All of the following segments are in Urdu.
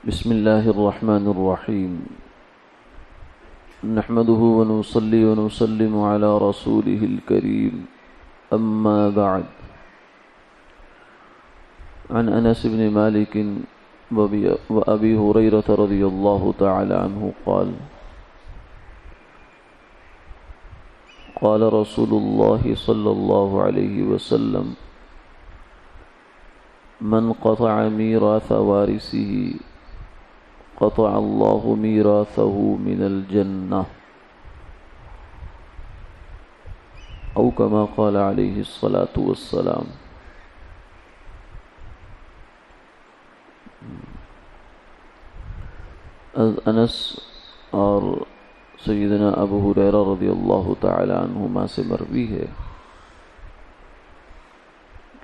بسم الله الرحمن الرحيم. نحمده ونصلي ونسلم على رسوله الكريم. أما بعد، عن أنس بن مالك وأبي هريرة رضي الله تعالى عنه قال: قال رسول الله صلى الله عليه وسلم: من قطع ميراث وارثه قطع الله ميراثه من الجنة، أو كما قال عليه الصلاة والسلام. انس اور سیدنا ابو ہریرہ رضی اللہ تعالی عنہما سے مروی ہے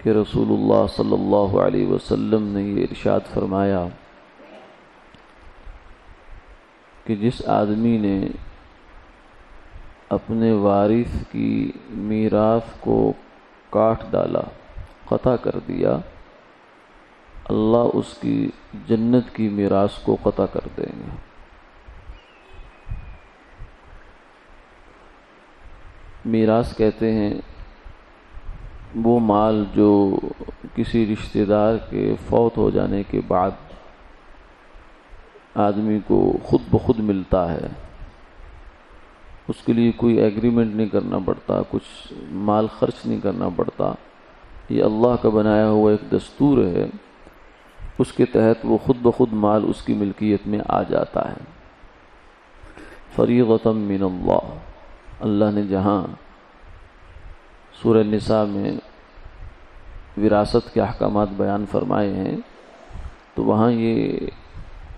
کہ رسول اللہ صلی اللہ علیہ وسلم نے یہ ارشاد فرمایا کہ جس آدمی نے اپنے وارث کی میراث کو کاٹ ڈالا، قطع کر دیا، اللہ اس کی جنت کی میراث کو قطع کر دیں گے۔ میراث کہتے ہیں وہ مال جو کسی رشتہ دار کے فوت ہو جانے کے بعد آدمی کو خود بخود ملتا ہے، اس کے لیے کوئی ایگریمنٹ نہیں کرنا پڑتا، کچھ مال خرچ نہیں کرنا پڑتا، یہ اللہ کا بنایا ہوا ایک دستور ہے، اس کے تحت وہ خود بخود مال اس کی ملکیت میں آ جاتا ہے۔ فریضۃ من اللہ، اللہ نے جہاں سورہ نساء میں وراثت کے احکامات بیان فرمائے ہیں تو وہاں یہ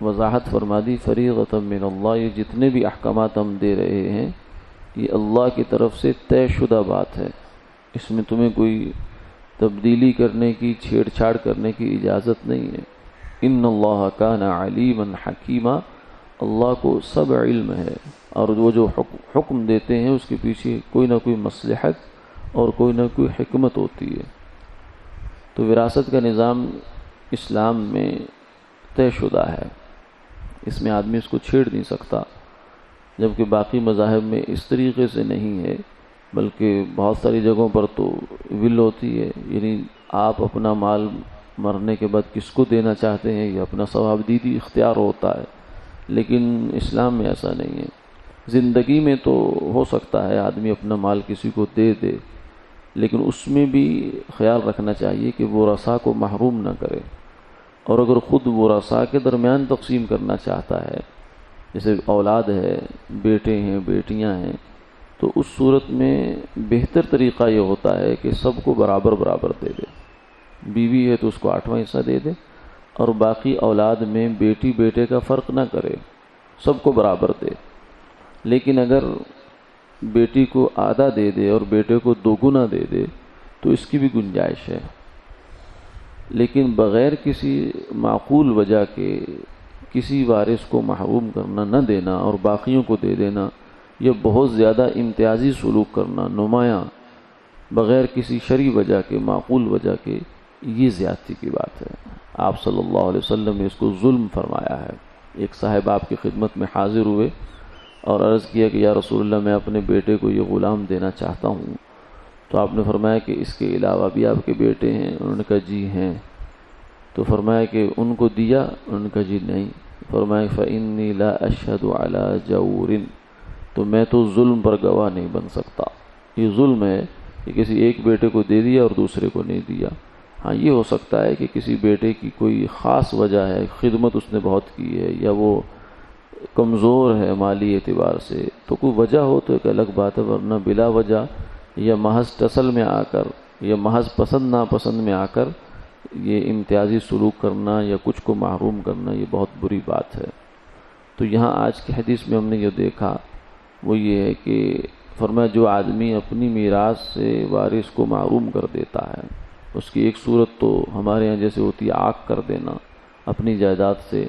وضاحت فرما دی، فریضۃ من اللہ، یہ جتنے بھی احکامات ہم دے رہے ہیں یہ اللہ کی طرف سے طے شدہ بات ہے، اس میں تمہیں کوئی تبدیلی کرنے کی، چھیڑ چھاڑ کرنے کی اجازت نہیں ہے۔ ان اللہ کان علیما حکیما، اللہ کو سب علم ہے، اور وہ جو حکم دیتے ہیں اس کے پیچھے کوئی نہ کوئی مصلحت اور کوئی نہ کوئی حکمت ہوتی ہے۔ تو وراثت کا نظام اسلام میں طے شدہ ہے، اس میں آدمی اس کو چھیڑ نہیں سکتا، جبکہ باقی مذاہب میں اس طریقے سے نہیں ہے، بلکہ بہت ساری جگہوں پر تو ول ہوتی ہے، یعنی آپ اپنا مال مرنے کے بعد کس کو دینا چاہتے ہیں یہ اپنا ثواب دیدی اختیار ہوتا ہے، لیکن اسلام میں ایسا نہیں ہے۔ زندگی میں تو ہو سکتا ہے آدمی اپنا مال کسی کو دے دے، لیکن اس میں بھی خیال رکھنا چاہیے کہ وہ ورثاء کو محروم نہ کرے، اور اگر خود ورثاء کے درمیان تقسیم کرنا چاہتا ہے، جیسے اولاد ہے، بیٹے ہیں، بیٹیاں ہیں، تو اس صورت میں بہتر طریقہ یہ ہوتا ہے کہ سب کو برابر برابر دے دے۔ بیوی ہے تو اس کو 8واں حصہ دے دے، اور باقی اولاد میں بیٹی بیٹے کا فرق نہ کرے، سب کو برابر دے۔ لیکن اگر بیٹی کو آدھا دے دے اور بیٹے کو 2 گنا دے دے تو اس کی بھی گنجائش ہے، لیکن بغیر کسی معقول وجہ کے کسی وارث کو محروم کرنا، نہ دینا اور باقیوں کو دے دینا، یہ بہت زیادہ امتیازی سلوک کرنا، نمایاں بغیر کسی شرعی وجہ کے، معقول وجہ کے، یہ زیادتی کی بات ہے۔ آپ صلی اللہ علیہ وسلم نے اس کو ظلم فرمایا ہے۔ ایک صاحب آپ کی خدمت میں حاضر ہوئے اور عرض کیا کہ یا رسول اللہ، میں اپنے بیٹے کو یہ غلام دینا چاہتا ہوں، تو آپ نے فرمایا کہ اس کے علاوہ بھی آپ کے بیٹے ہیں؟ انہوں نے کہا جی ہیں۔ تو فرمایا کہ ان کو دیا؟ انہوں نے کہا جی نہیں۔ فرمایا فإنی لا اشہد علی جور، تو میں تو ظلم پر گواہ نہیں بن سکتا۔ یہ ظلم ہے کہ کسی ایک بیٹے کو دے دیا اور دوسرے کو نہیں دیا۔ ہاں یہ ہو سکتا ہے کہ کسی بیٹے کی کوئی خاص وجہ ہے، خدمت اس نے بہت کی ہے، یا وہ کمزور ہے مالی اعتبار سے، تو کوئی وجہ ہو تو ایک الگ بات ہے، ورنہ بلا وجہ یا محض ٹسل میں آ کر یا محض پسند ناپسند میں آ کر یہ امتیازی سلوک کرنا یا کچھ کو محروم کرنا، یہ بہت بری بات ہے۔ تو یہاں آج کی حدیث میں ہم نے جو دیکھا وہ یہ ہے کہ فرمایا جو آدمی اپنی میراث سے وارث کو محروم کر دیتا ہے، اس کی ایک صورت تو ہمارے ہاں جیسے ہوتی ہے آگ کر دینا، اپنی جائیداد سے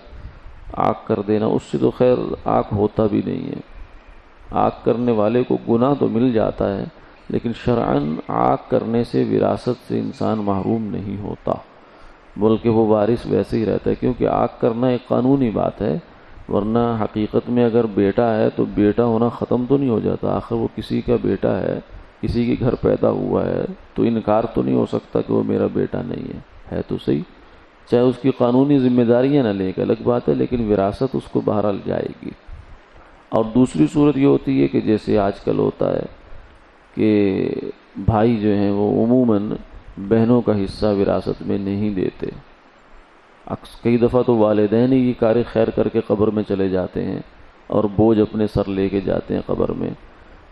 آگ کر دینا، اس سے تو خیر آگ ہوتا بھی نہیں ہے، آگ کرنے والے کو گناہ تو مل جاتا ہے، لیکن شرعاً آگ کرنے سے وراثت سے انسان محروم نہیں ہوتا۔ بلکہ وہ وارث ویسے ہی رہتا ہے، کیونکہ آگ کرنا ایک قانونی بات ہے، ورنہ حقیقت میں اگر بیٹا ہے تو بیٹا ہونا ختم تو نہیں ہو جاتا، آخر وہ کسی کا بیٹا ہے، کسی کے گھر پیدا ہوا ہے، تو انکار تو نہیں ہو سکتا کہ وہ میرا بیٹا نہیں ہے تو صحیح، چاہے اس کی قانونی ذمہ داریاں نہ لے، ایک الگ بات ہے، لیکن وراثت اس کو بہرحال جائے گی۔ اور دوسری صورت یہ ہوتی ہے کہ جیسے آج کل ہوتا ہے کہ بھائی جو ہیں وہ عموماً بہنوں کا حصہ وراثت میں نہیں دیتے، کئی دفعہ تو والدین ہی یہ کار خیر کر کے قبر میں چلے جاتے ہیں اور بوجھ اپنے سر لے کے جاتے ہیں قبر میں،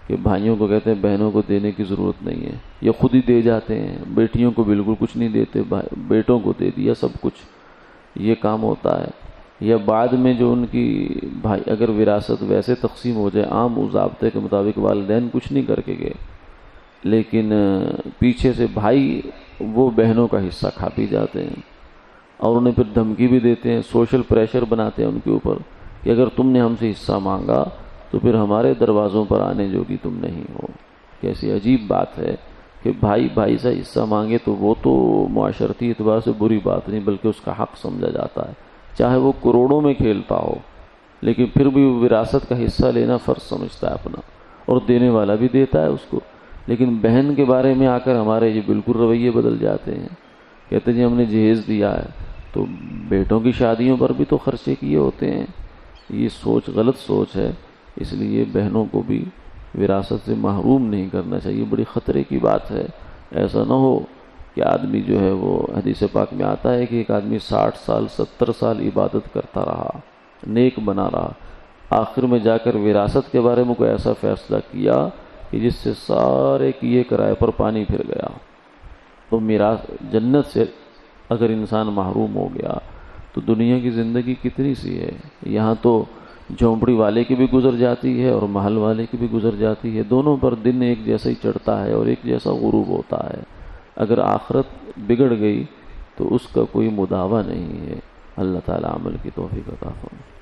کہ بھائیوں کو کہتے ہیں بہنوں کو دینے کی ضرورت نہیں ہے، یہ خود ہی دے جاتے ہیں، بیٹیوں کو بالکل کچھ نہیں دیتے، بیٹوں کو دے دیا سب کچھ، یہ کام ہوتا ہے۔ یا بعد میں جو ان کی بھائی اگر وراثت ویسے تقسیم ہو جائے عام ضابطے کے مطابق، والدین کچھ نہیں کر کے گئے، لیکن پیچھے سے بھائی وہ بہنوں کا حصہ کھا پی جاتے ہیں، اور انہیں پھر دھمکی بھی دیتے ہیں، سوشل پریشر بناتے ہیں ان کے اوپر کہ اگر تم نے ہم سے حصہ مانگا تو پھر ہمارے دروازوں پر آنے جوگی تم نہیں ہو۔ کیسی عجیب بات ہے کہ بھائی سے حصہ مانگے تو وہ تو معاشرتی اعتبار سے بری بات نہیں، بلکہ اس کا حق سمجھا جاتا ہے، چاہے وہ کروڑوں میں کھیلتا ہو، لیکن پھر بھی وراثت کا حصہ لینا فرض سمجھتا ہے اپنا، اور دینے والا بھی دیتا ہے اس کو۔ لیکن بہن کے بارے میں آ کر ہمارے یہ بالکل رویے بدل جاتے ہیں، کہتے ہیں جی ہم نے جہیز دیا ہے تو بیٹوں کی شادیوں پر بھی تو خرچے کیے ہوتے ہیں۔ یہ سوچ غلط سوچ ہے، اس لیے بہنوں کو بھی وراثت سے محروم نہیں کرنا چاہیے، بڑی خطرے کی بات ہے۔ ایسا نہ ہو کہ آدمی جو ہے وہ حدیث پاک میں آتا ہے کہ ایک آدمی 60 سال 70 سال عبادت کرتا رہا، نیک بنا رہا، آخر میں جا کر وراثت کے بارے میں کوئی ایسا فیصلہ کیا کہ جس سے سارے کیے کرائے پر پانی پھر گیا۔ تو میراث جنت سے اگر انسان محروم ہو گیا تو دنیا کی زندگی کتنی سی ہے، یہاں تو جھونپڑی والے کی بھی گزر جاتی ہے اور محل والے کی بھی گزر جاتی ہے، دونوں پر دن ایک جیسا ہی چڑھتا ہے اور ایک جیسا غروب ہوتا ہے۔ اگر آخرت بگڑ گئی تو اس کا کوئی مداوع نہیں ہے۔ اللہ تعالی عمل کی توفیق عطا فرمائے۔